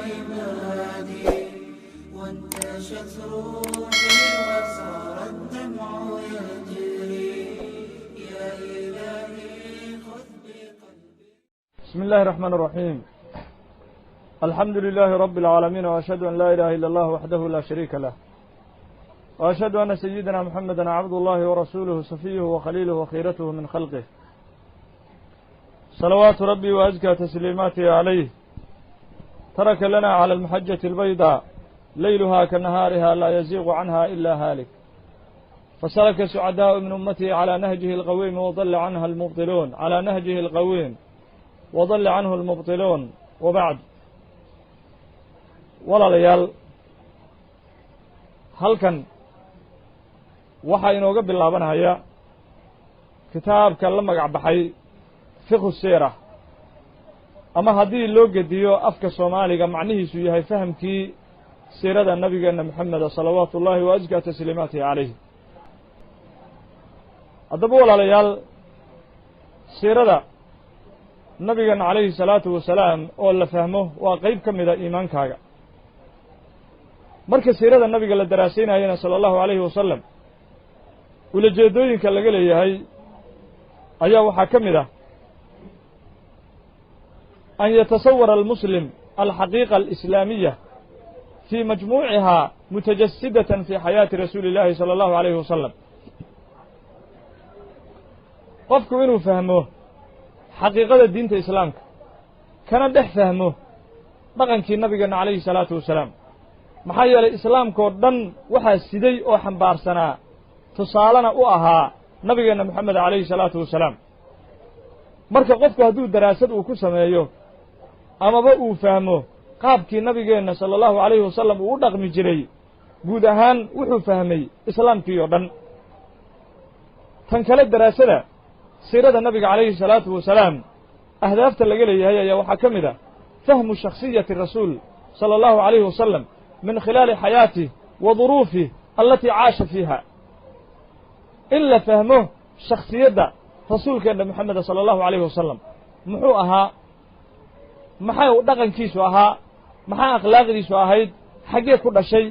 عبادي وانتشت روحي وصار الدمع يجري يا إلهي خذ بقلبي. بسم الله الرحمن الرحيم. الحمد لله رب العالمين، وأشهد أن لا إله إلا الله وحده لا شريك له، وأشهد أن سيدنا محمدا عبد الله ورسوله صفيه وخليله وخيرته من خلقه، صلوات ربي وأزكى تسليماته عليه. ترك لنا على المحجة البيضاء ليلها كنهارها لا يزيغ عنها إلا هالك، فسلك سعداء من أمته على نهجه القويم وضل عنها المبطلون، على نهجه القويم وضل عنه المبطلون. وبعد، walaalayaal, halkan waxaa inooga bilaabanaya kitaabka la magac baxay fiqhu siira, ama haddii loo gediyo afka soomaaliga macnihiisu yahay fahamkii siirada nabigeena moxameda salawaatu ullaahi wa askaa tasliimaatihi calayh. haddaba walaalayaal, siirada nabigeena calayhi salaatu wasalaam oo la fahmo waa qayb ka mida iimaankaaga. marka siirada nabiga la daraasaynayana sala allahu alayhi wasalam, ulajeedooyinka laga leeyahay ayaa waxaa ka mid ah an yatasawara almuslim alxaqiiqa alislaamiya fii majmuucihaa mutajasidatan fii xayaati rasuuli illaahi sala allahu alayhi wasalam. qofku inuu fahmo xaqiiqada diinta islaamka, kana dhex fahmo dhaqankii nabigeena calayhi salaatu wasalaam. maxaa yeelay islaamkao dhan waxaa siday oo xambaarsanaa tusaalena u ahaa nabigeenna moxamed calayhi salaatu wasalaam. marka qofku hadduu daraasad uu ku sameeyo amaba uu fahmo qaabkii nabigeenna sala allahu calayhi wasalam uu u dhaqmi jiray, guud ahaan wuxuu fahmay islaamkii oo dhan. tan kale daraasada siirada nabiga calayhi salaatu wasalaam ahdaafta laga leeyahay ayaa waxaa ka mid ah fahmu shakhsiyati rasuul sala allahu calayhi wasalam min khilaali xayaatih wa duruufih alatii caasha fiiha. in la fahmo shakhsiyadda rasuulkeenna moxameda sala allahu calayhi wasalam, muxuu ahaa, maxaa dhaqankiisu ahaa, maxaa akhlaaqdiisu ahayd, xaggee ku dhashay,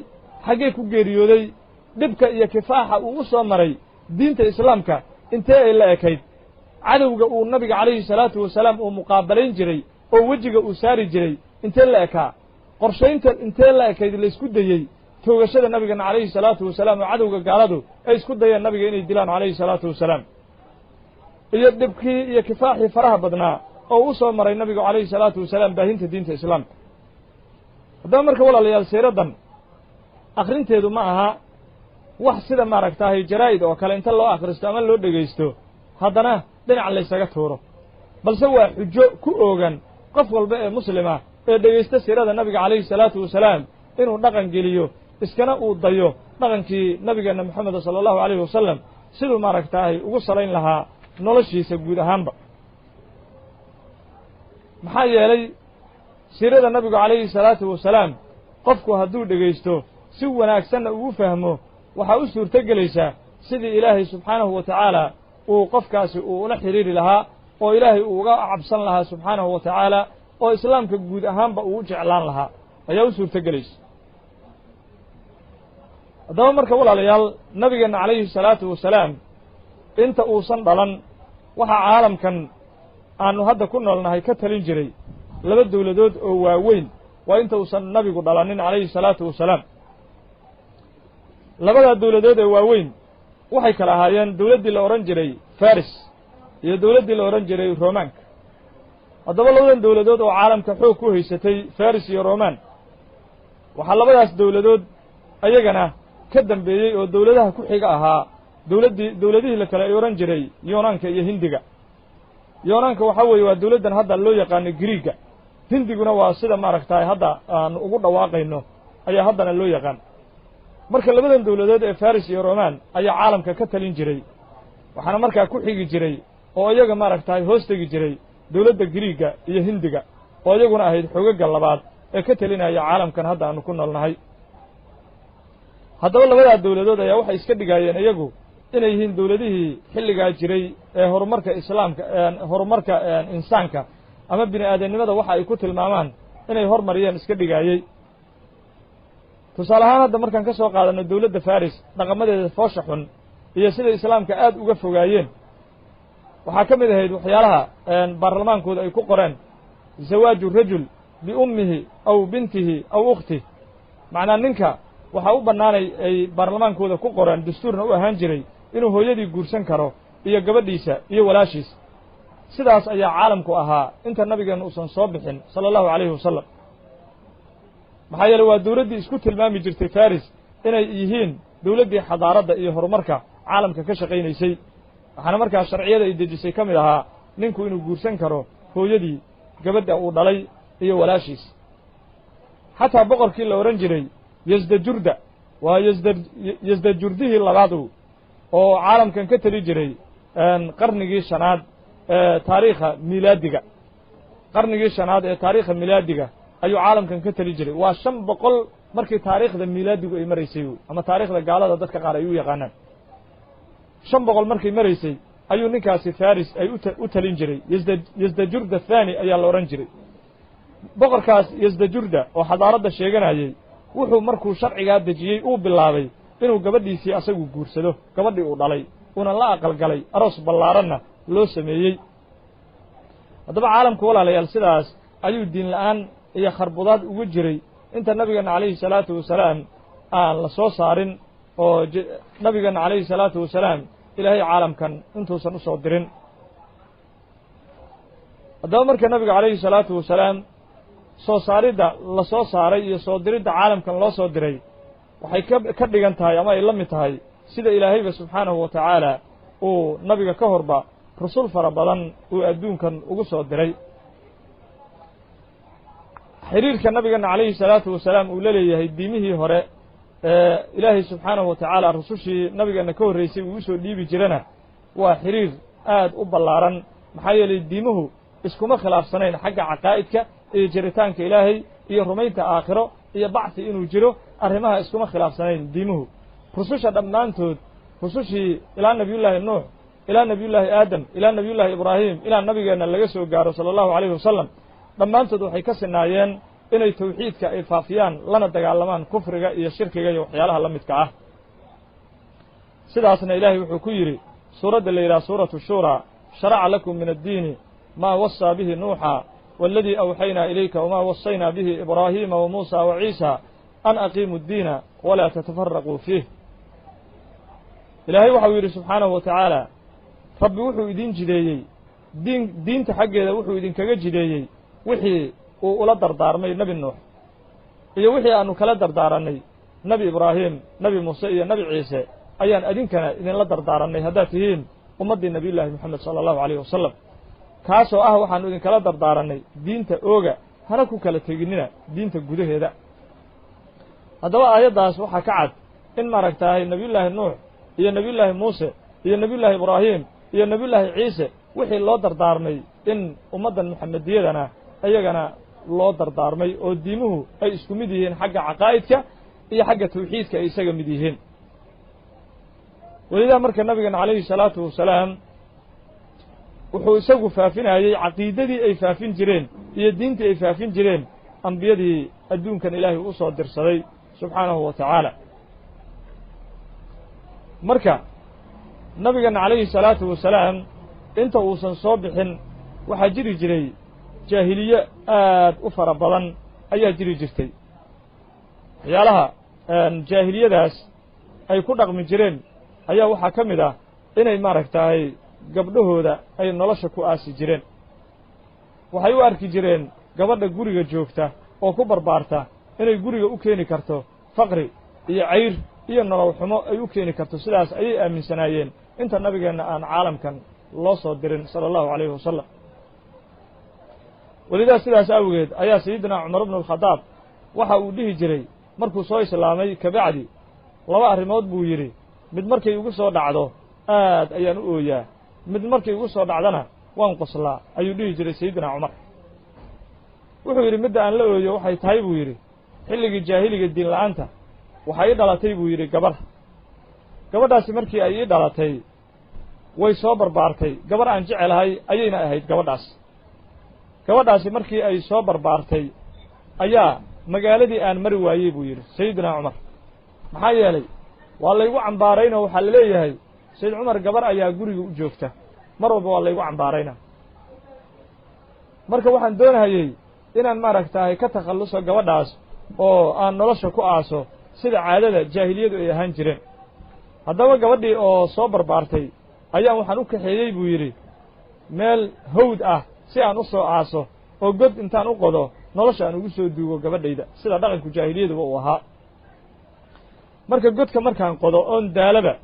xaggee ku geeriyooday, dhibka iyo kifaaxa uu u soo maray diinta islaamka intee ay la ekayd, cadowga uu nabiga calayhi salaatu wasalaam uu muqaabalayn jiray oo wejiga uu saari jiray intee la ekaa, qorshaynta intee la ekayd laysku dayey toogashada nabigeena calayhi salaatu wasalaam oo cadowga gaaladu ay isku dayeen nabiga inay dilaan calayhi salaatu wasalaam, iyo dhibkii iyo kifaaxii faraha badnaa oo u soo maray nabigu calayhi salaatu wasalaam baahinta diinta islaamka. haddaba marka walaalayaal, siiradan akhrinteedu ma aha wax sida maaragtaahay jaraa'id oo kale inta loo akhristo ama loo dhegaysto haddana dhinac laysaga tuuro, balse waa xujo ku oogan qof walba ee muslima ee dhegaysta siirada nabiga calayhi salaatu wasalaam inuu dhaqan geliyo, iskana uu dayo dhaqankii nabigeenna moxameda sala allahu calayhi wasalam siduu maaragtaahay ugu salayn lahaa noloshiisa guud ahaanba. maxaa yeelay siirada nabigu calayhi salaatu wasalaam qofku hadduu dhegaysto si wanaagsanna ugu fahmo, waxaa u suurto gelaysaa sidii ilaahay subxaanahu wa tacaala uu qofkaasi uu ula xidhiiri lahaa, oo ilaahay uu uga cabsan lahaa subxaanahu wa tacaala, oo islaamka guud ahaanba uu u jeclaan lahaa ayaa u suurto gelaysa. haddaba marka walaalayaal, nabigeenna calayhi salaatu wasalaam inta uusan dhalan waxaa caalamkan aanu hadda ku noolnahay ka talin jiray laba dowladood oo waaweyn, waa inta uusan nabigu dhalanin calayhi salaatu wasalaam. labadaa dowladood ee waaweyn waxay kala ahaayeen dowladdii la odhan jiray faris iyo dowladdii la odhan jiray romaanka. haddaba labadan dowladood oo caalamka xoog ku haysatay faris iyo romaan, waxaa labadaas dowladood ayagana ka dambeeyey oo dowladaha ku xiga ahaa dowladihii la kale ay odhan jiray yunaanka iyo hindiga. yunaanka waxaa weeye waa dowladdan hadda loo yaqaano griiga, hindiguna waa sida maaragtaay hadda aanu ugu dhawaaqayno ayaa haddana loo yaqaan. marka labadan dowladood ee faris iyo romaan ayaa caalamka ka talin jiray, waxaana markaa ku xigi jiray oo iyaga maaragtaay hoos tegi jiray dowladda griiga iyo hindiga, oo iyaguna ahayd xoogagga labaad ee ka telinaya caalamkan hadda aanu ku noolnahay. haddaba labadaa dowladood ayaa waxay iska dhigaayeen iyagu inay yihiin dowladihii xilligaa jiray ee horumarka islaamka, horumarka insaanka ama bini aadamnimada waxa ay ku tilmaamaan inay hormariyeen iska dhigaayey tusaale ahaan hadda markaan ka soo qaadanno dawladda faris dhaqamadeeda foosha xun iyo siday islaamka aad uga fogaayeen waxaa ka mid ahayd waxyaalaha baarlamaankooda ay ku qoreen zawaaju rajul biummihi aw bintihi aw ukhtih macnaa ninka waxaa u bannaanay ay baarlamaankooda ku qoreen dastuurna u ahaan jiray inuu hooyadii guursan karo iyo gabadhiisa iyo walaashiisa sidaas ayaa caalamku ahaa inta nabigeenna uusan soo bixin sala allahu calayhi wasalam maxaa yeeley waa dawladdii isku tilmaami jirtay faris inay yihiin dawladdii xadaaradda iyo horumarka caalamka ka shaqaynaysay waxaana markaa sharciyada ay dejisay ka mid ahaa ninku inuu guursan karo hooyadii gabadha uu dhalay iyo walaashiis xataa boqorkii la odhan jiray yasdajurda waa yasdajurdihii labaadu oo caalamkan ka teli jiray qarnigii shanaad ee taariikha milaadiga qarnigii shanaad ee taariikha milaadiga ayuu caalamkan ka teli jiray waa 500 markii taariikhda milaadigu ay maraysay ama taariikhda gaalada dadka qaar ay u yaqaanaan 500 markii maraysay ayuu ninkaasi faris ay u talin jiray yasdajurda thani ayaa la odhan jiray boqorkaas yasdajurda oo xadaaradda sheeganayay wuxuu markuu sharcigaa dejiyey uu bilaabay inuu gabadhiisii asagu guursado gabadhii uu dhalay una la aqalgalay aroos ballaaranna loo sameeyey haddaba caalamku walaalayaal sidaas ayuu diin la'aan iyo kharbudaad ugu jiray inta nabigeenna calayhi salaatu wasalaam aan la soo saarin oo nabigeenna calayhi salaatu wasalaam ilaahay caalamkan intuusan u soo dirin haddaba marka nabiga calayhi salaatu wasalaam soo saaridda la soo saaray iyo soo diridda caalamkan loo soo diray waxay ka dhigan tahay ama ay la mid tahay sida ilaahayba subxaanahu wa tacaala uu nabiga ka horba rusul fara badan uu adduunkan ugu soo diray xiriirka nabigeenna calayhi salaatu wasalaam uu la leeyahay diimihii hore ee ilaahay subxaanahu wa tacaala rusushii nabigeenna ka horraysay uu usoo dhiibi jirana waa xiriir aad u ballaaran maxaa yeelay diimuhu iskuma khilaafsanayn xagga caqaa'idka iyo jiritaanka ilaahay iyo rumaynta aakhiro iyo bacsi inuu jiro arrimaha iskuma khilaafsanayn diimuhu rususha dhammaantood rusushii ilaa nebiyullaahi nuux ilaa nebiyullaahi aadam ilaa nebiyullaahi ibraahim ilaa nabigeenna laga soo gaaro sala allahu calayhi wasalam dhammaantood waxay ka sinaayeen inay tawxiidka ay faafiyaan lana dagaalamaan kufriga iyo shirkiga iyo waxyaalaha la midka ah sidaasna ilaahay wuxuu ku yidhi suuradda la yidhaha suuratu shuuraa sharaca lakum min addiini maa wasaa bihi nuuxa waaladii awxaynaa ilayka wamaa wasaynaa bihi ibraahiima wa muusa wa ciisa an aqiimu ddiina walaa tatafaraquu fiih ilaahay waxau yidhi subxaanahu wa tacaala rabbi wuxuu idin jideeyey diinta xaggeeda wuxuu idinkaga jideeyey wixii uu ula dardaarmay nebi nuux iyo wixii aanu kala dardaarannay nebi ibraahim nebi muuse iyo nebi ciise ayaan idinkana idinla dardaarannay haddaad tihiin ummaddii nebiyullaahi moxamed sala allahu calayhi wasalam kaasoo ah waxaannu idinkala dardaarannay diinta ooga hana ku kala teginnina diinta gudaheeda haddaba aayaddaas waxaa ka cad in maaragtahay nebiyullaahi nuux iyo nebiyullaahi muuse iyo nebiyullaahi ibraahim iyo nebiyullaahi ciise wixii loo dardaarmay in ummaddan muxamediyadana iyagana loo dardaarmay oo diimuhu ay isku mid yihiin xagga caqaa'idka iyo xagga tawxiidka ay isaga mid yihiin welidaa marka nabigeena calayhi salaatu wasalaam wuxuu isagu faafinayey caqiidadii ay faafin jireen iyo diintii ay faafin jireen ambiyadii adduunkan ilaahay u soo dirsaday subxaanahu wa tacaala marka nabigeena calayhi salaatu wasalaam inta uusan soo bixin waxaa jiri jiray jaahiliye aad u fara badan ayaa jiri jirtay waxyaalaha jaahiliyadaas ay ku dhaqmi jireen ayaa waxaa ka mid ah inay maaragtahay gabdhahooda ay nolosha ku aasi jireen waxay u arki jireen gabadha guriga joogta oo ku barbaarta inay guriga u keeni karto faqri iyo cayr iyo nolol xumo ay u keeni karto sidaas ayay aaminsanaayeen inta nabigeenna aan caalamkan loo soo dirin sala allahu calayhi wasalam welidaa sidaas awgeed ayaa sayidina cumar bnu alkhadaab waxa uu dhihi jiray markuu soo islaamay kabacdi 2 arrimood buu yidhi mid markay igu soo dhacdo aad ayaan u ooyaa mid markay igu soo dhacdana waan qoslaa ayuu dhihi jiray sayidina cumar wuxuu yidhi midda aan la ooyo waxay tahay buu yidhi xilligii jaahiliga diin la'aanta waxaa ii dhalatay buu yidhi gabadhaasi markii ay ii dhalatay way soo barbaartay gabarh aan jecelahay ayayna ahayd gabadhaasi markii ay soo barbaartay ayaa magaaladii aan mari waayey buu yidhi sayidina cumar maxaa yeelay waa laygu cambaaraynoo waxaa la leeyahay sayid cumar gabar ayaa guriga u joogta mar walba waa laygu cambaarayna marka waxaan doonahayey inaan maaragtahay ka takhalluso gabadhaas oo aan nolosha ku aaso sida caadada jaahiliyadu ay ahaan jireen haddaba gabadhii oo soo barbaartay ayaan waxaan u kaxeeyey buu yidhi meel hawd ah si aan u soo aaso oo god intaan u qodo nolosha aan ugu soo duugo gabadhayda sida dhaqanku jaahiliyaduba uu ahaa marka godka markaan qodo oon daalaba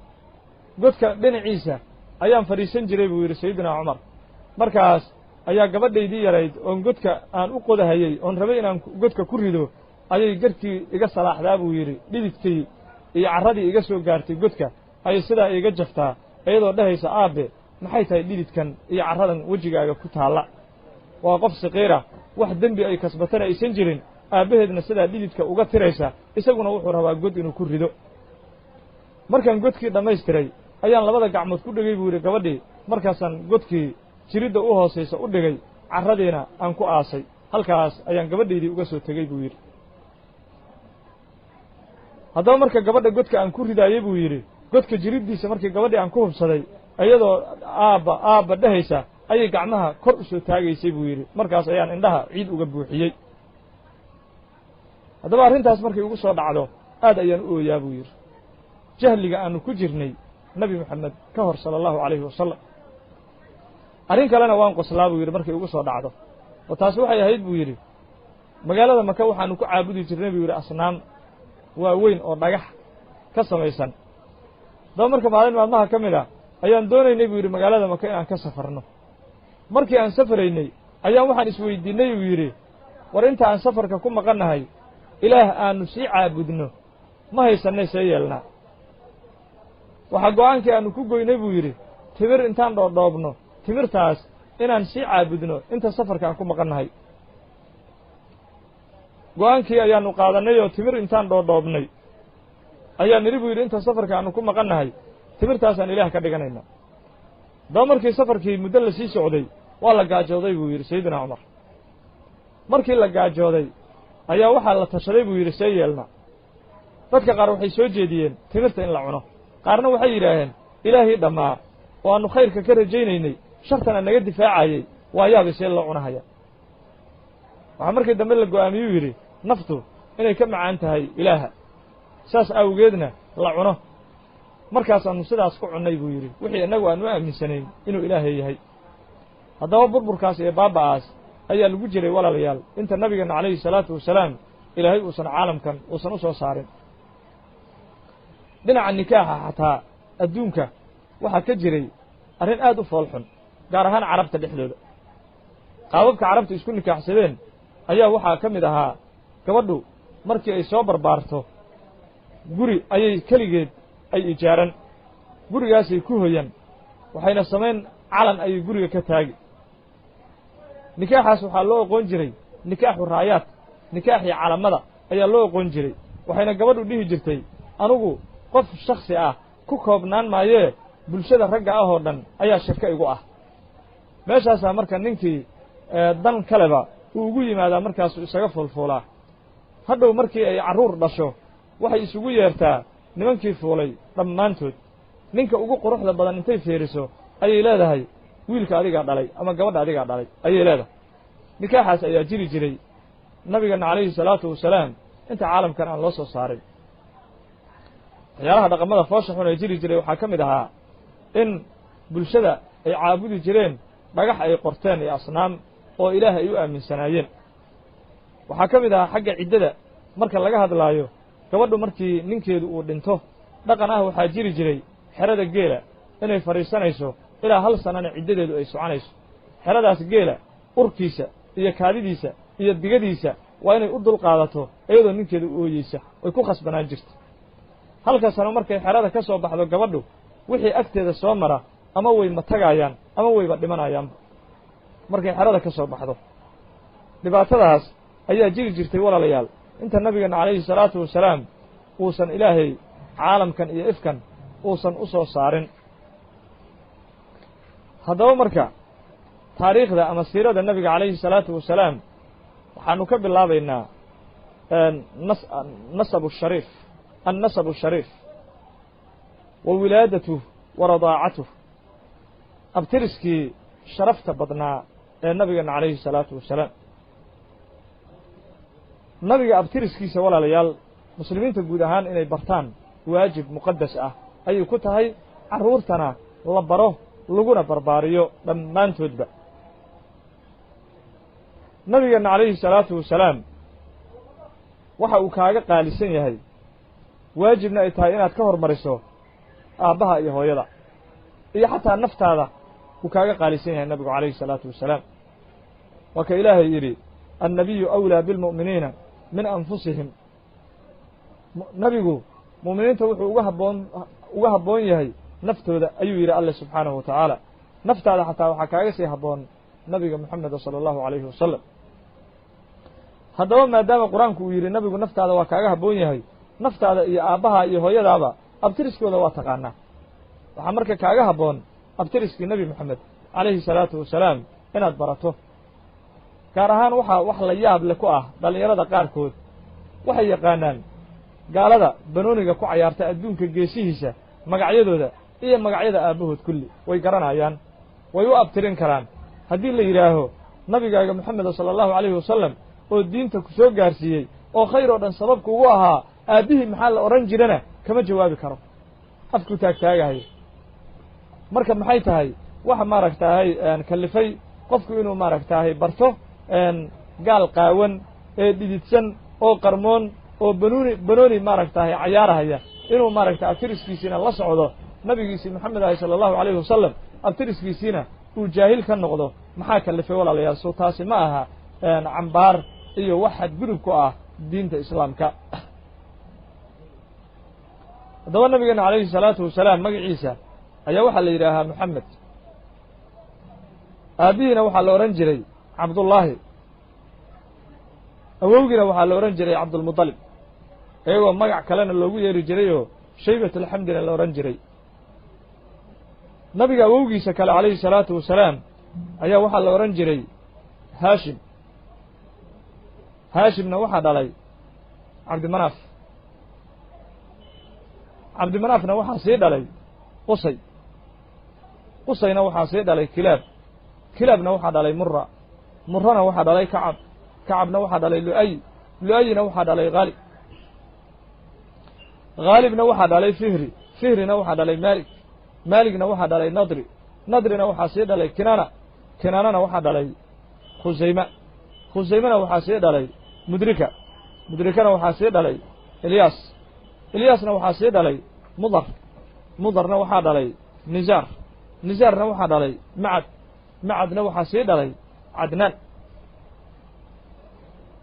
godka dhinaciisa ayaan fadhiisan jiray buu yidhi sayidina cumar markaas ayaa gabadhaydii yarayd oon godka aan u qodahayey oon rabay inaan godka ku rido ayay garkii iga salaaxdaa buu yidhi dhididkii iyo carradii iga soo gaartay godka ayay sidaa iiga jaftaa iyadoo dhahaysa aabbe maxay tahay dhididkan iyo carradan wejigaaga ku taalla waa qof saqiira wax dembi ay kasbatana aysan jirin aabbaheedna sidaa dhididka uga tiraysa isaguna wuxuu rabaa god inuu ku rido markaan godkii dhammaystiray ayaan labada gacmood ku dhegay buu yidhi gabadhii markaasaan godkii jiridda u hoosaysa u dhigay carradiina aan ku aasay halkaas ayaan gabadhaydii uga soo tegey buu yidhi haddaba marka gabadha godka aan ku ridaayey buu yidhi godka jiriddiisa markii gabadhii aan ku hubsaday iyadoo aabba dhehaysa ayay gacmaha kor u soo taagaysay buu yidhi markaas ayaan indhaha ciid uga buuxiyey haddaba arrintaas markay ugu soo dhacdo aad ayaan u ooyaa buu yidhi jahliga aanu ku jirnay nebi moxamed ka hor sala allahu calayhi wasalam arrin kalena waan qoslaa buu yidhi markay ugu soo dhacdo oo taasi waxay ahayd buu yidhi magaalada maka waxaanu ku caabudi jirnay buu yidhi asnaam waaweyn oo dhagax ka samaysan haddaba marka maalin maalmaha ka mid a ayaan doonaynay buu yidhi magaalada maka inaan ka safarno markii aan safaraynay ayaan waxaan isweydiinnay buu yidhi war inta aan safarka ku maqannahay ilaah aanu sii caabudno ma haysannay see yeelnaa waxaa go'aankii aanu ku goynay buu yidhi timir intaan dhoodhoobno timirtaas inaan sii caabudno inta safarka aan ku maqannahay go'aankii ayaannu qaadannay oo timir intaan dhoodhoobnay ayaan nidhi buu yidhi inta safarka aanu ku maqannahay timirtaasaan ilaah ka dhiganayna haddaba markii safarkii muddo la sii socday waa la gaajooday buu yidhi sayidina cumar markii la gaajooday ayaa waxaa la tashaday buu yidhi see yeelna dadka qaar waxay soo jeediyeen timirta in la cuno qaarna waxay yidhaaheen ilaahii dhammaa oo aannu khayrka ka rajaynaynay shartana naga difaacayey waa yaabay see loo cunahaya waxaa markii dambe la go'aamiyuu yidhi naftu inay ka macaan tahay ilaaha saas awgeedna la cuno markaasaannu sidaas ku cunnay buu yidhi wixii innagu aan u aaminsanayn inuu ilaahay yahay haddaba burburkaas iyo baaba'aas ayaa lagu jiray walaalayaal inta nabigeenna calayhi salaatu wasalaam ilaahay uusan caalamkan uusan u soo saarin dhinaca nikaaxa xataa adduunka waxaa ka jiray arrin aad u foolxun gaar ahaan carabta dhexdooda qaababka carabta isku nikaaxsadeen ayaa waxaa ka mid ahaa gabadhu markii ay soo barbaarto guri ayay keligeed ay ijaaran gurigaasay ku hoyan waxayna samayn calan ayay guriga ka taagi nikaaxaas waxaa loo oqoon jiray nikaaxu raayaad nikaaxii calamada ayaa loo oqoon jiray waxayna gabadhu dhihi jirtay anugu qof shaksi ah ku koobnaan maayee bulshada ragga ah oo dhan ayaa shirka igu ah meeshaasaa marka ninkii dan kaleba uu ugu yimaadaa markaasuu isaga fuulfuulaa hadhow markii ay carruur dhasho waxay isugu yeertaa nimankii fuulay dhammaantood ninka ugu quruxda badan intay fiiriso ayay leedahay wiilka adigaa dhalay ama gabadha adigaa dhalay ayay leedahay nikaaxaas ayaa jiri jiray nabigeenna calayhi salaatu wasalaam inta caalamkan aan loo soo saarin waxyaalaha dhaqamada foosha xun ee jiri jiray waxaa ka mid ahaa in bulshada ay caabudi jireen dhagax ay qorteen iyo asnaam oo ilaah ay u aaminsanaayeen waxaa ka mid ahaa xagga ciddada marka laga hadlaayo gabadhu markii ninkeedu uu dhinto dhaqan ah waxaa jiri jiray xerada geela inay fadhiisanayso ilaa 1 sanana ciddadeedu ay soconayso xeradaas geela urkiisa iyo kaadidiisa iyo digadiisa waa inay u dulqaadato iyadoo ninkeedu u ooyeysa ay ku khasbanaan jirto 1 sano markay xerada ka soo baxdo gabadhu wixii agteeda soo mara ama way matagayaan ama wayba dhimanayaanba markay xerada ka soo baxdo dhibaatadaas ayaa jiri jirtay walaalayaal inta nabigeenna calayhi salaatu wasalaam uusan ilaahay caalamkan iyo ifkan uusan u soo saarin haddaba marka taariikhda ama siirada nebiga calayhi salaatu wasalaam waxaannu ka bilaabaynaa nasabu shariif annasabu shariif wa wilaadatuh wa radaacatuh abtiriskii sharafta badnaa ee nabigeena calayhi salaatu wasalaam nabiga abtiriskiisa walaalayaal muslimiinta guud ahaan inay bartaan waajib muqadas ah ayay ku tahay carruurtana la baro laguna barbaariyo dhammaantoodba nabigeena calayhi salaatu wasalaam waxa uu kaaga qaalisan yahay waajibna ay tahay inaad ka hormariso aabbaha iyo hooyada iyo xataa naftaada uu kaaga qaalisan yahay nabigu calayhi salaatu wasalaam waa ka ilaahay yidhi annabiyu awlaa bilmu'miniina min anfusihim nabigu mu'miniinta wuxuu uga habboon yahay naftooda ayuu yidhi alle subxaanahu wa tacaala naftaada xataa waxaa kaaga sii habboon nabiga moxameda sala allahu calayhi wasalam haddaba maadaama qur-aanku uu yidhi nabigu naftaada waa kaaga habboon yahay naftaada iyo aabbaha iyo hooyadaaba abtiriskooda waa taqaanaa waxaa marka kaaga habboon abtiriskii nebi moxamed calayhi salaatu wasalaam inaad barato gaar ahaan waxaa wax la yaab le ku ah dhallinyarada qaarkood waxay yaqaanaan gaalada banooniga ku cayaarta adduunka geesihiisa magacyadooda iyo magacyada aabbahood kulli way garanayaan way u abtirin karaan haddii la yidhaaho nabigaaga moxameda sala allahu calayhi wasalam oo diinta ku soo gaarsiiyey oo khayr oo dhan sababka ugu ahaa aabbihii maxaa la odhan jirana kama jawaabi karo afkuu taagtaagahayo marka maxay tahay waxa maaragtaahay kallifay qofku inuu maaragtaahay barto gaal qaawan ee dhididsan oo qarmoon oo banooni maaragtaahay cayaarahaya inuu maaragta abtiriskiisiina la socdo nabigiisii moxamed ahi sala allahu calayhi wasalam abtiriskiisiina uu jaahil ka noqdo maxaa kallifay walaalayaal soo taasi ma aha cambaar iyo wax xadgudub ku ah diinta islaamka haddaba nabigeena calayhi salaatu wasalaam magaciisa ayaa waxaa la yidhaahaa moxamed aabbihiina waxaa la odhan jiray cabdullaahi awowgiina waxaa la odhan jiray cabdulmuطalib iyagoo magac kalena loogu yeeri jirayoo shaybatulxamdina la odhan jiray nabiga awowgiisa kale calayhi salaatu wasalaam ayaa waxaa la odhan jiray haashim haashimna waxaa dhalay cabdimanaaf cabdimanaafna waxaa sii dhalay qusay qusayna waxaa sii dhalay kilaab kilaabna waxaa dhalay mura murana waxaa dhalay kacab kacabna waxaa dhalay lu'ay lu'ayina waxaa dhalay haalib haalibna waxaa dhalay fihri fihrina waxaa dhalay maalik maaligna waxaa dhalay nadri nadrina waxaa sii dhalay kinaana kinaanana waxaa dhalay khusayma khusaymana waxaa sii dhalay mudrika mudrikana waxaa sii dhalay ilyaas ilyaasna waxaa sii dhalay mudar mudarna waxaa dhalay nisaar nisaarna waxaa dhalay macad macadna waxaa sii dhalay cadnaan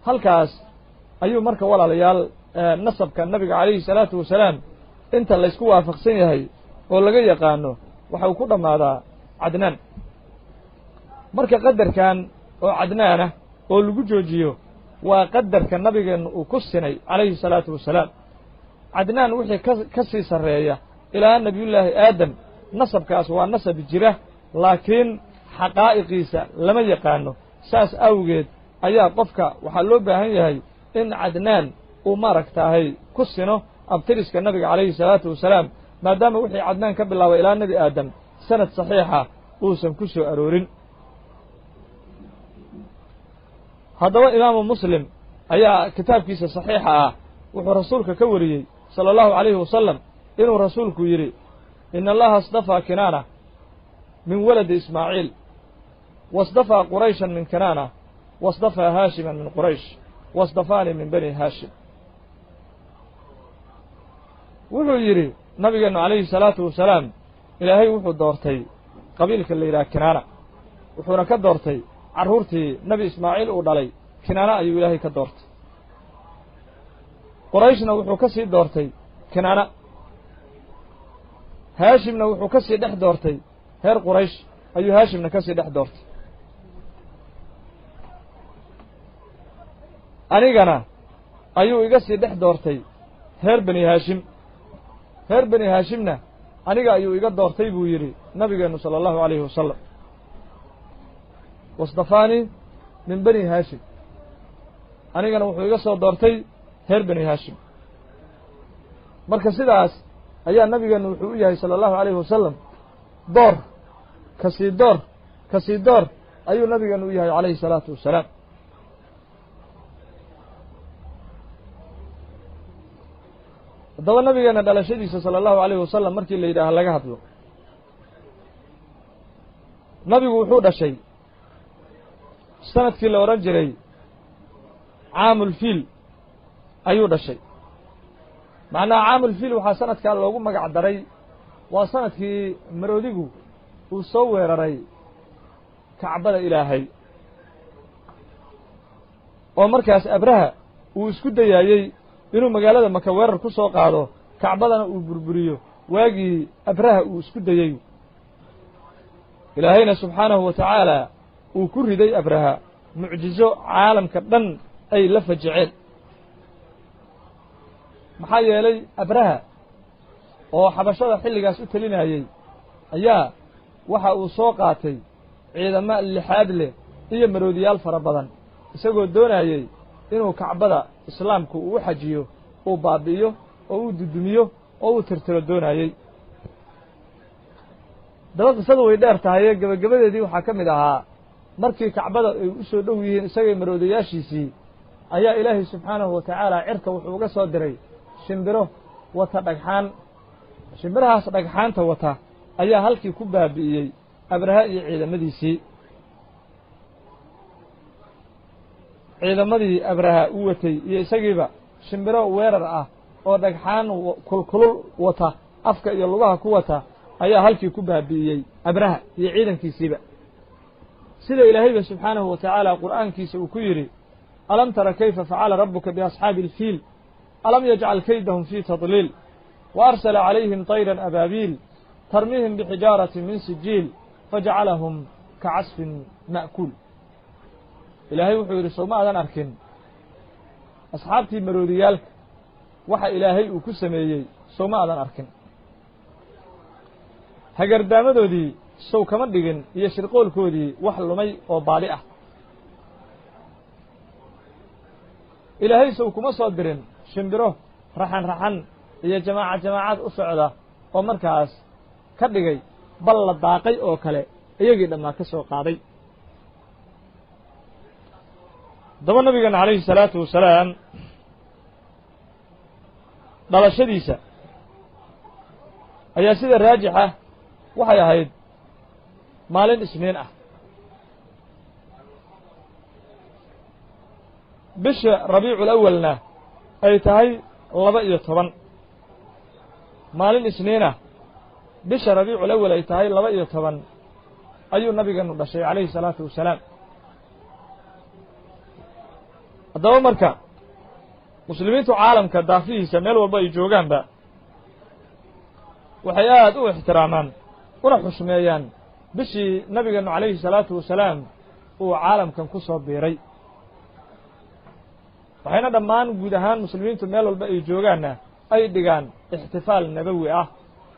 halkaas ayuu marka walaalayaal nasabka nabiga calayhi salaatu wasalaam inta laysku waafaqsan yahay oo laga yaqaano waxau ku dhammaadaa cadnaan marka qadarkan oo cadnaanah oo lagu joojiyo waa qadarka nabigeenna uu ku sinay calayhi salaatu wasalaam cadnaan wixii ka sii sarreeya ilaa nebiyullaahi aadam nasabkaas waa nasab jira laakiin xaqaa'iqiisa lama yaqaano saas awgeed ayaa qofka waxaa loo baahan yahay in cadnaan uu maaragtaahay ku sino abtiriska nabiga calayhi salaatu wasalaam maadaama wixii cadnaan ka bilaabay ilaa nebi aadam sanad saxiixa uusan ku soo aroorin haddaba imaamu muslim ayaa kitaabkiisa saxiixa ah wuxuu rasuulka ka wariyey sala allahu calayhi wasalam inuu rasuulku yidhi ina allaha asdafaa kinaana min waladi ismaaciil wasdafaa qurayshan min kinaana wasdafaa haashiman min quraysh wasdafaanii min bani haashim wuxuu yidhi nabigeennu calayhi salaatu wasalaam ilaahay wuxuu doortay qabiilka la yidhaha kinaana wuxuuna ka doortay carruurtii nebi ismaaciil uu dhalay kinaana ayuu ilaahay ka doortay qurayshna wuxuu ka sii doortay kinaana haashimna wuxuu ka sii dhex doortay reer quraysh ayuu haashimna ka sii dhex doortay anigana ayuu iga sii dhex doortay reer bani haashim reer bani haashimna aniga ayuu iga doortay buu yidhi nabigeennu sala allahu calayhi wasalam wasdafaanii min bani haashim anigana wuxuu iga soo doortay reer bani haashim marka sidaas ayaa nabigeenu wuxuu u yahay sala allahu alayhi wasalam door kasii door ayuu nabigeenu u yahay calayhi salaatu wasalaam haddaba nabigeena dhalashadiisa sala allahu alayhi wasalam markii la yidhaaha laga hadlo nabigu wuxuu dhashay sanadkii la odhan jiray caamulfiil ayuu dhashay macnaha caamulfiil waxaa sanadkaa loogu magac daray waa sanadkii maroodigu uu soo weeraray kacbada ilaahay oo markaas abraha uu isku dayaayey inuu magaalada maka weerar ku soo qaado kacbadana uu burburiyo waagii abraha uu isku dayey ilaahayna subxaanahu wa tacaala uu ku riday abraha mucjizo caalamka dhan ay la fajiceen maxaa yeelay abraha oo xabashada xilligaas u telinayey ayaa waxa uu soo qaatay ciidamo lixaad leh iyo maroodiyaal fara badan isagoo doonayey inuu kacbada islaamku uu u xajiyo uu baabi'iyo oo uu dudumiyo oo uu tirtiro doonayey daba qisadu way dheer tahaye gebagabadeedii waxaa ka mid ahaa markii kacbada ay u soo dhow yihiin isagay maroodayaashiisii ayaa ilaahay subxaanahu wa tacaala cirka wuxuu uga soo diray shimbiro wata dhagxaan shimbirahaas dhagxaanta wata ayaa halkii ku baabi'iyey abraha iyo ciidamadii abraha uu watay iyo isagiiba shimbiro weerar ah oo dhagxaan kulkulul wata afka iyo lugaha ku wata ayaa halkii ku baabi'iyey abraha iyo ciidankiisiiba sida ilaahayba subxaanahu wa tacaala qur'aankiisa uu ku yidhi alam tara kayfa facala rabbuka biasxaabi alfiil alam yajcal kaydahum fii tadliil wa arsala calayhim tayran abaabiil tarmihim bixijaaratin min sijiil fajacalahum kacasfin ma'kuul ilaahay wuxuu yidhi sow ma adan arkin asxaabtii maroodiyaalka waxa ilaahay uu ku sameeyey sow ma adan arkin hagardaamadoodii sow kama dhigin iyo shirqoolkoodii wax lumay oo baadi ah ilaahay sow kuma soo dirin shimbiro raxan iyo jamaacad u socda oo markaas ka dhigay bal la daaqay oo kale iyagii dhammaa ka soo qaaday daba nabigeena calayhi salaatu wasalaam dhalashadiisa ayaa sida raajixa waxay ahayd maalin isniin ah bisha rabiicul awalna ay tahay 12 maalin isniinah bisha rabiicul awal ay tahay 12 ayuu nabigeenu dhashay calayhi salaatu wasalaam haddaba marka muslimiintu caalamka daafihiisa meel walba ay joogaanba waxay aad u ixtiraamaan una xushmeeyaan bishii nabigeenu calayhi salaatu wasalaam uu caalamkan ku soo biiray waxayna dhammaan guud ahaan muslimiintu meel walba ay joogaanna ay dhigaan ixtifaal nabawi ah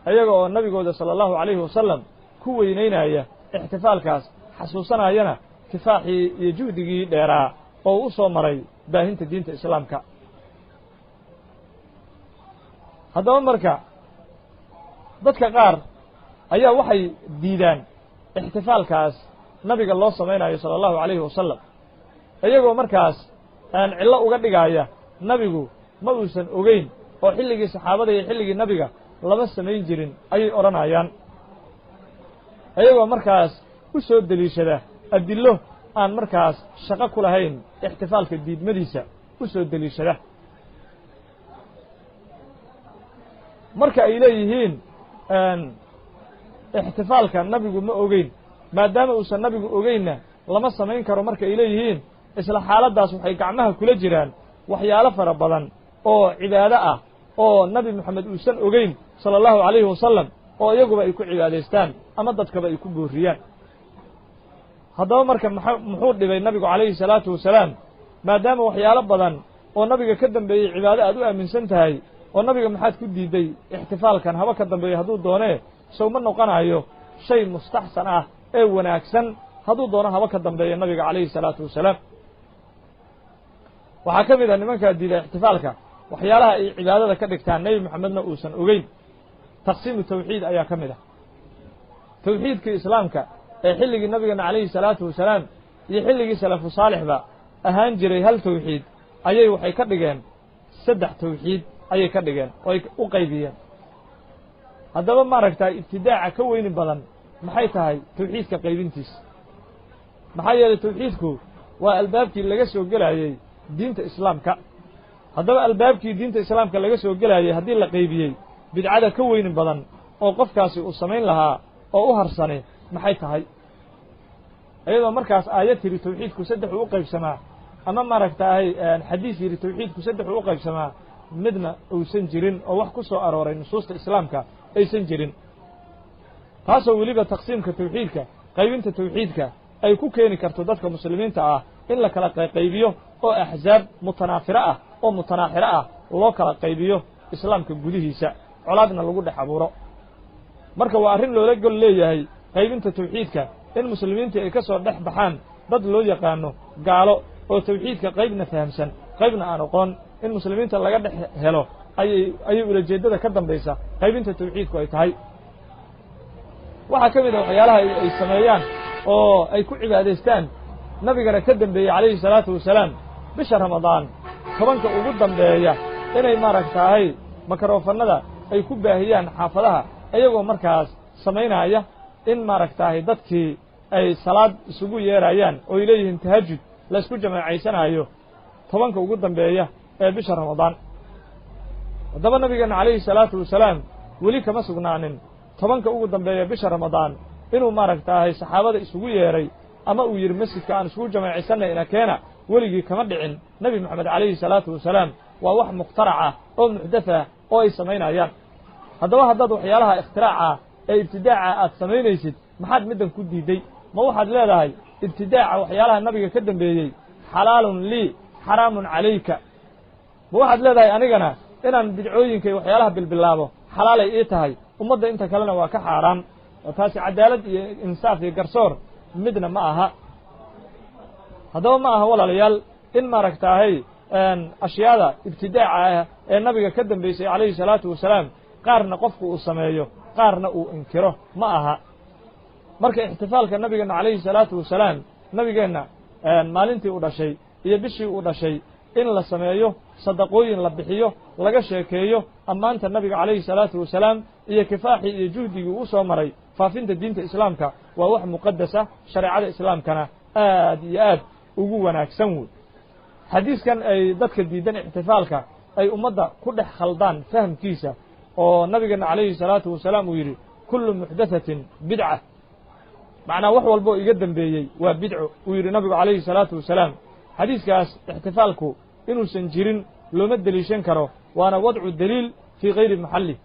ayaga oo nabigooda sala allahu calayhi wasalam ku weynaynaya ixtifaalkaas xasuusanayana kifaaxii iyo juhdigii dheeraa oo u soo maray baahinta diinta islaamka haddaba marka dadka qaar ayaa waxay diidaan ixtifaalkaas nabiga loo samaynayo sala allahu calayhi wasalam iyagoo markaas aan cillo uga dhigaaya nabigu ma uusan ogeyn oo xilligii saxaabada iyo xilligii nabiga lama samayn jirin ayay odhanayaan iyagoo markaas u soo deliishada adillo aan markaas shaqo ku lahayn ixtifaalka diidmadiisa u soo deliishada marka ay leeyihiin ixtifaalka nabigu ma ogeyn maadaama uusan nabigu ogeynna lama samayn karo marka ay leeyihiin isla xaaladdaas waxay gacmaha kula jiraan waxyaalo fara badan oo cibaado ah oo nabi moxamed uusan ogeyn sala allahu calayhi wasalam oo iyaguba ay ku cibaadaystaan ama dadkaba ay ku boorriyaan haddaba marka muxuu dhibay nabigu calayhi salaatu wasalaam maadaama waxyaalo badan oo nabiga ka dambeeyey cibaado aad u aaminsan tahay oo nabiga maxaad ku diidday ixtifaalkan haba ka dambeeyo hadduu doonee sow ma noqonayo shay mustaxsan ah ee wanaagsan hadduu doono haba ka dambeeyo nabiga calayhi salaatu wasalaam waxaa ka mid a nimankaa diida ixtifaalka waxyaalaha ay cibaadada ka dhigtaan nebi moxamedna uusan ogeyn taqsiimu tawxiid ayaa ka mid ah tawxiidkii islaamka ee xilligii nabigeenna calayhi salaatu wasalaam iyo xilligii salafu saalixba ahaan jiray hal tawxiid ayay waxay ka dhigeen 3 tawxiid ayay ka dhigeen oo ay u qaybiyeen haddaba maaragtay ibtidaaca ka weyni badan maxay tahay tawxiidka qaybintiisa maxaa yeelay tawxiidku waa albaabkii laga soo gelayay diinta islaamka haddaba albaabkii diinta islaamka laga soo gelayay haddii la qaybiyey bidcada ka weyni badan oo qofkaasi uu samayn lahaa oo u harsane maxay tahay iyadoo markaas aayad tiri tawxiidku 3 u qaybsamaa ama maaragtay xadiis yiri tawxiidku 3 u qaybsamaa midna uusan jirin oo wax ku soo arooray nusuusta islaamka aysan jirin taasoo weliba taqsiimka tawxiidka qaybinta tawxiidka ay ku keeni karto dadka muslimiinta ah in la kala qaybiyo oo axzaab mutanaafira ah oo mutanaaxira ah loo kala qaybiyo islaamka gudihiisa colaadna lagu dhex abuuro marka waa arrin loola gol leeyahay qaybinta tawxiidka in muslimiinta ay ka soo dhex baxaan dad loo yaqaano gaalo oo tawxiidka qaybna fahamsan qaybna aan aqoon in muslimiinta laga dhex helo ayay ulajeedada ka dambaysa qaybinta tawxiidku ay tahay waxaa ka mid ah waxyaalaha ay sameeyaan oo ay ku cibaadaystaan nabigana ka dambeeyey calayhi salaatu wasalaam bisha ramadaan 10ka ugu dambeeya inay maaragtahay makarofanada ay ku baahiyaan xaafadaha iyagoo markaas samaynaya in maaragtahay dadkii ay salaad isugu yeerayaan oo ay leeyihiin tahajjud la isku jamaacaysanayo 10ka ugu dambeeya ee bisha ramadaan haddaba nabigeena calayhi salaatu wasalaam weli kama sugnaanin 10ka ugu dambeeya bisha ramadaan inuu maaragtahay saxaabada isugu yeeray ama uu yidhi masjidka aan isugu jamaacaysannayna keena weligii kama dhicin nebi moxamed calayhi salaatu wasalaam waa wax mukhtaraca oo muxdatha oo ay samaynayaan haddaba haddaad waxyaalaha ikhtiraacah ee ibtidaaca aad samaynaysid maxaad middan ku diidday ma waxaad leedahay ibtidaaca waxyaalaha nabiga ka dambeeyey xalaalun lii xaraamun calayka ma waxaad leedahay anigana inaan bidcooyinka iyo waxyaalaha bilbilaabo xalaalay ii tahay ummadda inta kalena waa ka xaaraan taasi cadaalad iyo insaaf iyo garsoor midna ma aha haddaba ma aha walaalayaal in maaragtahay ashyaada ibtidaaca ah ee nabiga ka dambaysay calayhi salaatu wasalaam qaarna qofku uu sameeyo qaarna uu inkiro ma aha marka ixtifaalka nabigeena calayhi salaatu wasalaam nabigeenna maalintii u dhashay iyo bishii uu dhashay in la sameeyo sadaqooyin la bixiyo laga sheekeeyo ammaanta nabiga calayhi salaatu wasalaam iyo kifaaxii iyo juhdigii uu soo maray faafinta diinta islaamka waa wax muqadasa shareecada islaamkana aad iyo aad ugu wanaagsan wey xadiiskan ay dadka diidan ixtifaalka ay ummadda ku dhex khaldaan fahamkiisa oo nabigeena calayhi salaatu wasalaam uu yidhi kullu muxdathatin bidca macnaa wax walboo iga dambeeyey waa bidco uu yidhi nabigu calayhi salaatu wasalaam xadiiskaas ixtifaalku inuusan jirin looma deliishan karo waana wadcu daliil fii kayri maxalli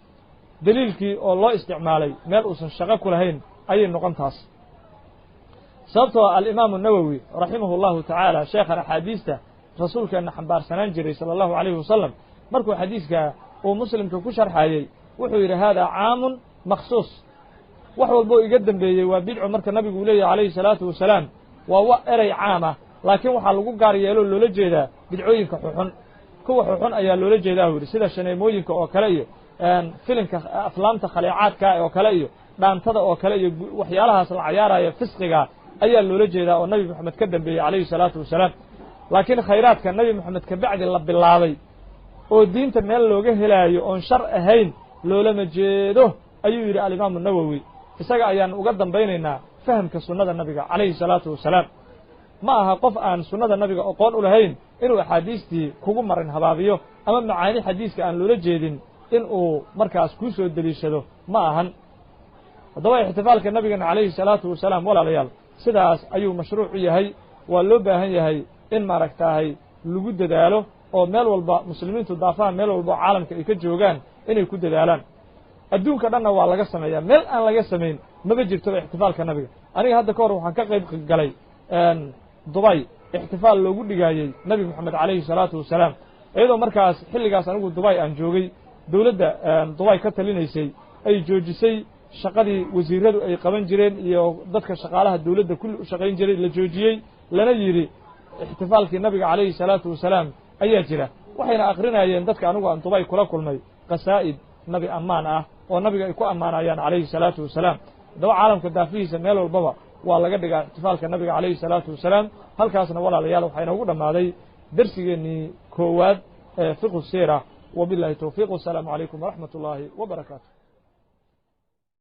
daliilkii oo loo isticmaalay meel uusan shaqo ku lahayn ayay noqon taas sababtoo alimaamu nawowi raximahu llahu tacaala sheekhan axaadiista rasuulkeenna xambaarsanaan jiray sala allahu calayhi wasalam markuu xadiiska uu muslimka ku sharxayey wuxuu yidhi haadaa caamun makhsuus wax walboo iga dambeeyey waa bidco marka nabigu uu leeyahy calayhi salaatu wasalaam waa erey caam ah laakiin waxaa lagu gaar yeeloo loola jeedaa bidcooyinka xuxun kuwa xuxun ayaa loola jeedaa u yidhi sida shaneemooyinka oo kale iyo filimka aflaamta khaleecaadka oo kale iyo dhaantada oo kale iyo waxyaalahaas la cayaaraya fisqiga ayaa loola jeedaa oo nabi moxamed ka dambeeyey calayhi salaatu wasalaam laakiin khayraadka nabi moxamed ka bacdi la bilaabay oo diinta meel looga helaayo oon shar ahayn loolama jeedo ayuu yidhi alimaamu nawowi isaga ayaan uga dambaynaynaa fahamka sunnada nabiga calayhi salaatu wasalaam ma aha qof aan sunnada nabiga aqoon u lahayn inuu axaadiistii kugu marin habaabiyo ama macaani xadiiska aan loola jeedin in uu markaas kuu soo deliishado ma ahan haddaba ixtifaalka nabigeena calayhi salaatu wasalaam walaalayaal sidaas ayuu mashruuc u yahay waa loo baahan yahay in maaragtahay lagu dadaalo oo meel walba muslimiintu daafaha meel walba oo caalamka ay ka joogaan inay ku dadaalaan adduunka dhanna waa laga sameeyaa meel aan laga samayn maba jirtoba ixtifaalka nabiga aniga hadda ka hor waxaan ka qayb galay dubay ixtifaal loogu dhigaayey nebi moxamed calayhi salaatu wasalaam iyadoo markaas xilligaas anigu dubay aan joogay dowladda dubay ka talinaysay ay joojisay shaqadii wasiiradu ay qaban jireen iyo dadka shaqaalaha dowladda kulli u shaqayn jiray la joojiyey lana yidhi ixtifaalkii nabiga calayhi salaatu wasalaam ayaa jira waxayna akrinayeen dadka anigu aan Dubay kula kulmay qasaa'id nabi ammaan ah oo nabiga ay ku ammaanayaan calayhi salaatu wasalaam daba caalamka daafihiisa meel walbaba waa laga dhigaa ixtifaalka nabiga calayhi salaatu wasalaam halkaasna walaalayaal waxayna ugu dhammaaday darsigeennii koowaad ee fiqhu siira wabillahi towfiiq wasalaamu calaykum waraxmat ullaahi wabarakaatu